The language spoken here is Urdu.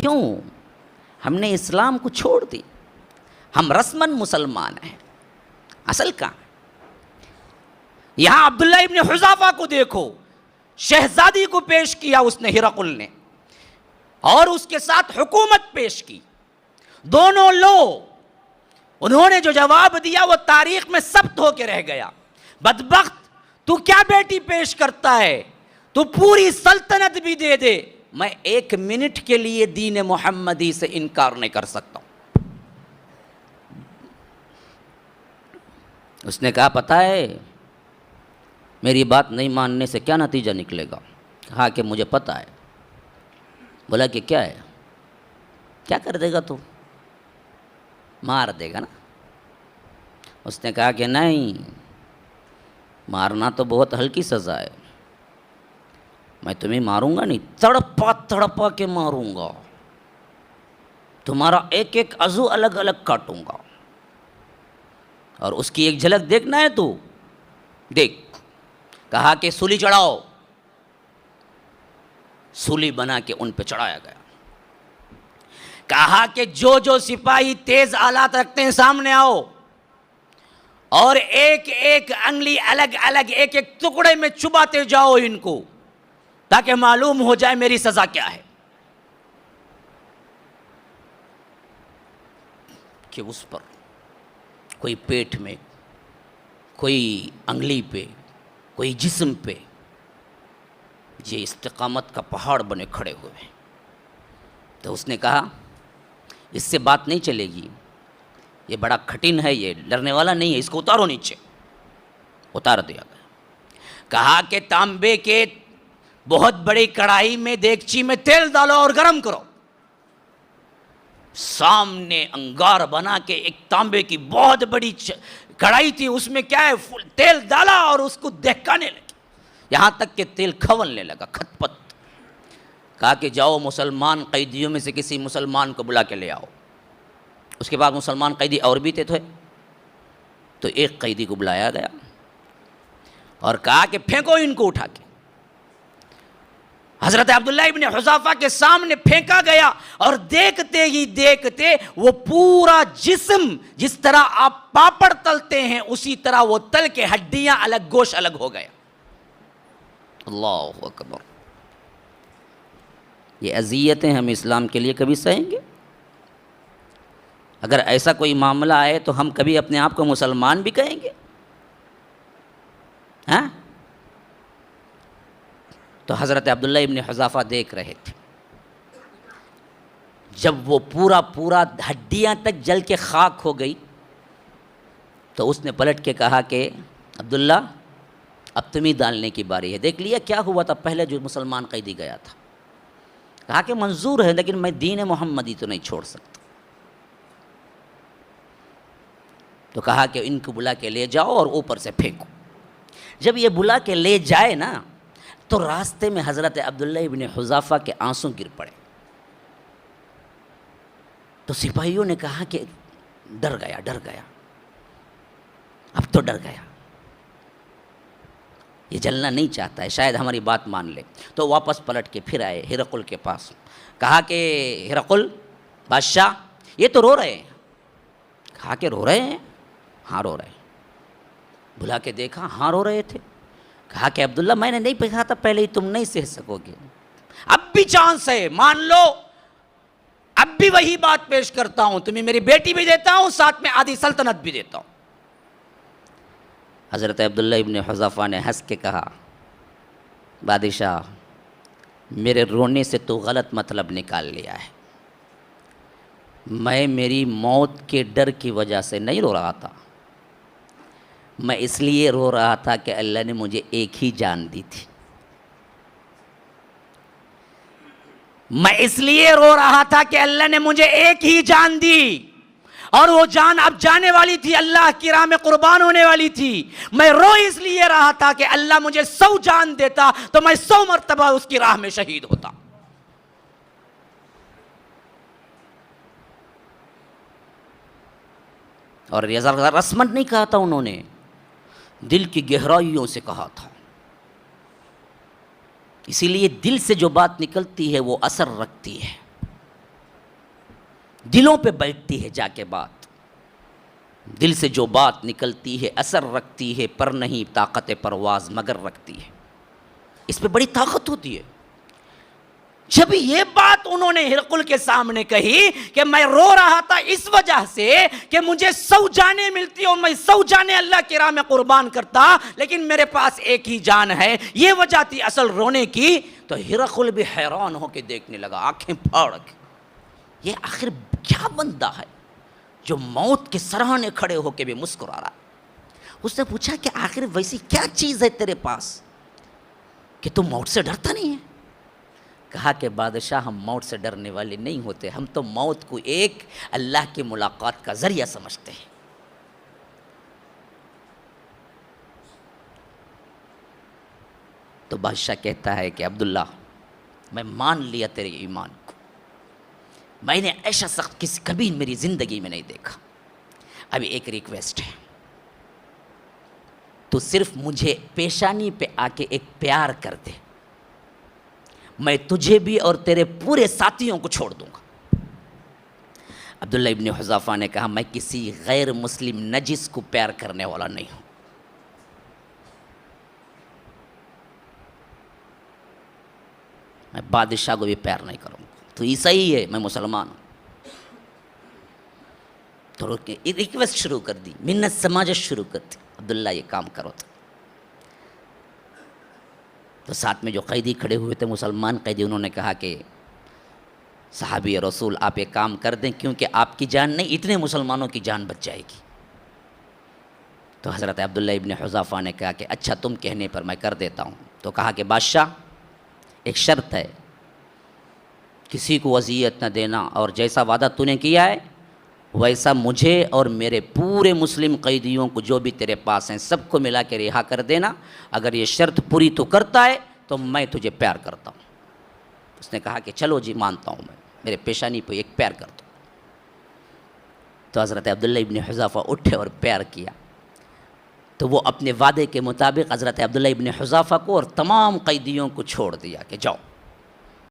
کیوں؟ ہم نے اسلام کو چھوڑ دی، ہم رسماً مسلمان ہیں، اصل کہاں؟ یہاں عبداللہ ابن حذافہ کو دیکھو، شہزادی کو پیش کیا اس نے ہرقل نے، اور اس کے ساتھ حکومت پیش کی، دونوں لو، انہوں نے جو جواب دیا وہ تاریخ میں ثبت ہو کے رہ گیا۔ بدبخت، تو کیا بیٹی پیش کرتا ہے؟ تو پوری سلطنت بھی دے دے، میں 1 منٹ کے لیے دین محمدی سے انکار نہیں کر سکتا ہوں۔ اس نے کہا پتہ ہے میری بات نہیں ماننے سے کیا نتیجہ نکلے گا؟ کہا کہ مجھے پتہ ہے۔ بولا کہ کیا ہے؟ کیا کر دے گا تو؟ مار دے گا نا؟ اس نے کہا کہ نہیں، مارنا تو بہت ہلکی سزا ہے، میں تمہیں ماروں گا نہیں، تڑپا تڑپا کے ماروں گا، تمہارا ایک ایک عضو الگ الگ کاٹوں گا، اور اس کی ایک جھلک دیکھنا ہے تو دیکھ۔ کہا کہ سولی چڑھاؤ، سولی بنا کے ان پہ چڑھایا گیا۔ کہا کہ جو سپاہی تیز آلات رکھتے ہیں سامنے آؤ، اور ایک ایک انگلی الگ الگ ایک ایک ٹکڑے میں چباتے جاؤ ان کو، تاکہ معلوم ہو جائے میری سزا کیا ہے۔ کہ اس پر کوئی پیٹ میں، کوئی انگلی پہ، کوئی جسم پہ، یہ استقامت کا پہاڑ بنے کھڑے ہوئے۔ تو اس نے کہا اس سے بات نہیں چلے گی، یہ بڑا کٹھن ہے، یہ ڈرنے والا نہیں ہے، اس کو اتارو نیچے۔ اتار دیا گیا۔ کہا کہ تانبے کے بہت بڑی کڑھائی میں، دیگچی میں تیل ڈالو اور گرم کرو۔ سامنے انگار بنا کے ایک تانبے کی بہت بڑی کڑھائی تھی، اس میں کیا ہے تیل ڈالا اور اس کو دہکانے لگے، یہاں تک کہ تیل کھولنے لگا کھت پت۔ کہا کہ جاؤ مسلمان قیدیوں میں سے کسی مسلمان کو بلا کے لے آؤ۔ اس کے بعد مسلمان قیدی اور بھی تھے، تو ایک قیدی کو بلایا گیا اور کہا کہ پھینکو ان کو اٹھا کے۔ حضرت عبداللہ ابن حذافہ کے سامنے پھینکا گیا، اور دیکھتے ہی دیکھتے وہ پورا جسم، جس طرح آپ پاپڑ تلتے ہیں اسی طرح وہ تل کے ہڈیاں الگ، گوشت الگ ہو گیا۔ اللہ اکبر۔ یہ اذیتیں ہم اسلام کے لیے کبھی سہیں گے؟ اگر ایسا کوئی معاملہ آئے تو ہم کبھی اپنے آپ کو مسلمان بھی کہیں گے؟ ہاں؟ تو حضرت عبداللہ ابن حذافہ دیکھ رہے تھے، جب وہ پورا ہڈیاں تک جل کے خاک ہو گئی تو اس نے پلٹ کے کہا کہ عبداللہ اب تمہیں ڈالنے کی باری ہے۔ دیکھ لیا کیا ہوا تھا پہلے جو مسلمان قیدی گیا تھا؟ کہا کہ منظور ہے لیکن میں دین محمدی تو نہیں چھوڑ سکتا۔ تو کہا کہ ان کو بلا کے لے جاؤ اور اوپر سے پھینکو۔ جب یہ بلا کے لے جائے نا تو راستے میں حضرت عبداللہ ابن حذافہ کے آنسو گر پڑے۔ تو سپاہیوں نے کہا کہ ڈر گیا، اب تو ڈر گیا، یہ جلنا نہیں چاہتا ہے، شاید ہماری بات مان لے۔ تو واپس پلٹ کے پھر آئے ہرقل کے پاس، کہا کہ ہرقل بادشاہ یہ تو رو رہے ہیں۔ کہا کہ رو رہے ہیں؟ ہاں رو رہے ہیں۔ بلا کے دیکھا، ہاں رو رہے تھے۔ کہا کہ عبداللہ میں نے نہیں کہا تھا پہلے ہی تم نہیں سہ سکو گے، اب بھی چانس ہے، مان لو، اب بھی وہی بات پیش کرتا ہوں، تمہیں میری بیٹی بھی دیتا ہوں، ساتھ میں آدھی سلطنت بھی دیتا ہوں۔ حضرت عبداللہ ابن حذافہ نے ہنس کے کہا بادشاہ میرے رونے سے تو غلط مطلب نکال لیا ہے، میں میری موت کے ڈر کی وجہ سے نہیں رو رہا تھا، میں اس لیے رو رہا تھا کہ اللہ نے مجھے ایک ہی جان دی تھی، میں اس لیے رو رہا تھا کہ اللہ نے مجھے ایک ہی جان دی، اور وہ جان اب جانے والی تھی، اللہ کی راہ میں قربان ہونے والی تھی۔ میں رو اس لیے رہا تھا کہ اللہ مجھے 100 جان دیتا تو میں 100 مرتبہ اس کی راہ میں شہید ہوتا۔ اور یہ رسمن نہیں کہا تھا انہوں نے، دل کی گہرائیوں سے کہا تھا۔ اسی لیے دل سے جو بات نکلتی ہے وہ اثر رکھتی ہے۔ دلوں پہ بیٹھتی ہے جا کے بات، دل سے جو بات نکلتی ہے اثر رکھتی ہے، پر نہیں طاقت پرواز مگر رکھتی ہے. اس پہ بڑی طاقت ہوتی ہے. جب یہ بات انہوں نے ہرقل کے سامنے کہی کہ میں رو رہا تھا اس وجہ سے کہ مجھے 100 جانیں ملتی اور میں 100 جانیں اللہ کی راہ میں قربان کرتا، لیکن میرے پاس ایک ہی جان ہے، یہ وجہ تھی اصل رونے کی. تو ہرقل بھی حیران ہو کے دیکھنے لگا، آنکھیں پھاڑ کے، یہ آخر کیا بندہ ہے جو موت کے سراہنے کھڑے ہو کے بھی مسکرا رہا ہے. اس نے پوچھا کہ آخر ویسی کیا چیز ہے تیرے پاس کہ تم موت سے ڈرتا نہیں ہے؟ کہا کہ بادشاہ ہم موت سے ڈرنے والے نہیں ہوتے، ہم تو موت کو ایک اللہ کی ملاقات کا ذریعہ سمجھتے ہیں. تو بادشاہ کہتا ہے کہ عبداللہ میں مان لیا تیرے ایمان کو، میں نے ایسا سخت کبھی میری زندگی میں نہیں دیکھا. ابھی ایک ریکویسٹ ہے، تو صرف مجھے پیشانی پہ آ کے ایک پیار کر دے، میں تجھے بھی اور تیرے پورے ساتھیوں کو چھوڑ دوں گا. عبداللہ ابن حذافہ نے کہا میں کسی غیر مسلم نجس کو پیار کرنے والا نہیں ہوں. میں بادشاہ کو بھی پیار نہیں کروں گا. تو عیسائی ہے، میں مسلمان ہوں. تو ریکویسٹ شروع کر دی، منت سماجت شروع کر دی، عبداللہ یہ کام کرو. تو ساتھ میں جو قیدی کھڑے ہوئے تھے مسلمان قیدی، انہوں نے کہا کہ صحابی رسول آپ ایک کام کر دیں، کیونکہ آپ کی جان نہیں اتنے مسلمانوں کی جان بچ جائے گی. تو حضرت عبداللہ ابن حذافہ نے کہا کہ اچھا تم کہنے پر میں کر دیتا ہوں. تو کہا کہ بادشاہ ایک شرط ہے، کسی کو اذیت نہ دینا، اور جیسا وعدہ تو نے کیا ہے ویسا مجھے اور میرے پورے مسلم قیدیوں کو جو بھی تیرے پاس ہیں سب کو ملا کے رہا کر دینا. اگر یہ شرط پوری تو کرتا ہے تو میں تجھے پیار کرتا ہوں. اس نے کہا کہ چلو جی مانتا ہوں، میں میرے پیشانی پہ ایک پیار کر دو. تو حضرت عبداللہ ابن حذافہ اٹھے اور پیار کیا. تو وہ اپنے وعدے کے مطابق حضرت عبداللہ ابن حذافہ کو اور تمام قیدیوں کو چھوڑ دیا کہ جاؤ.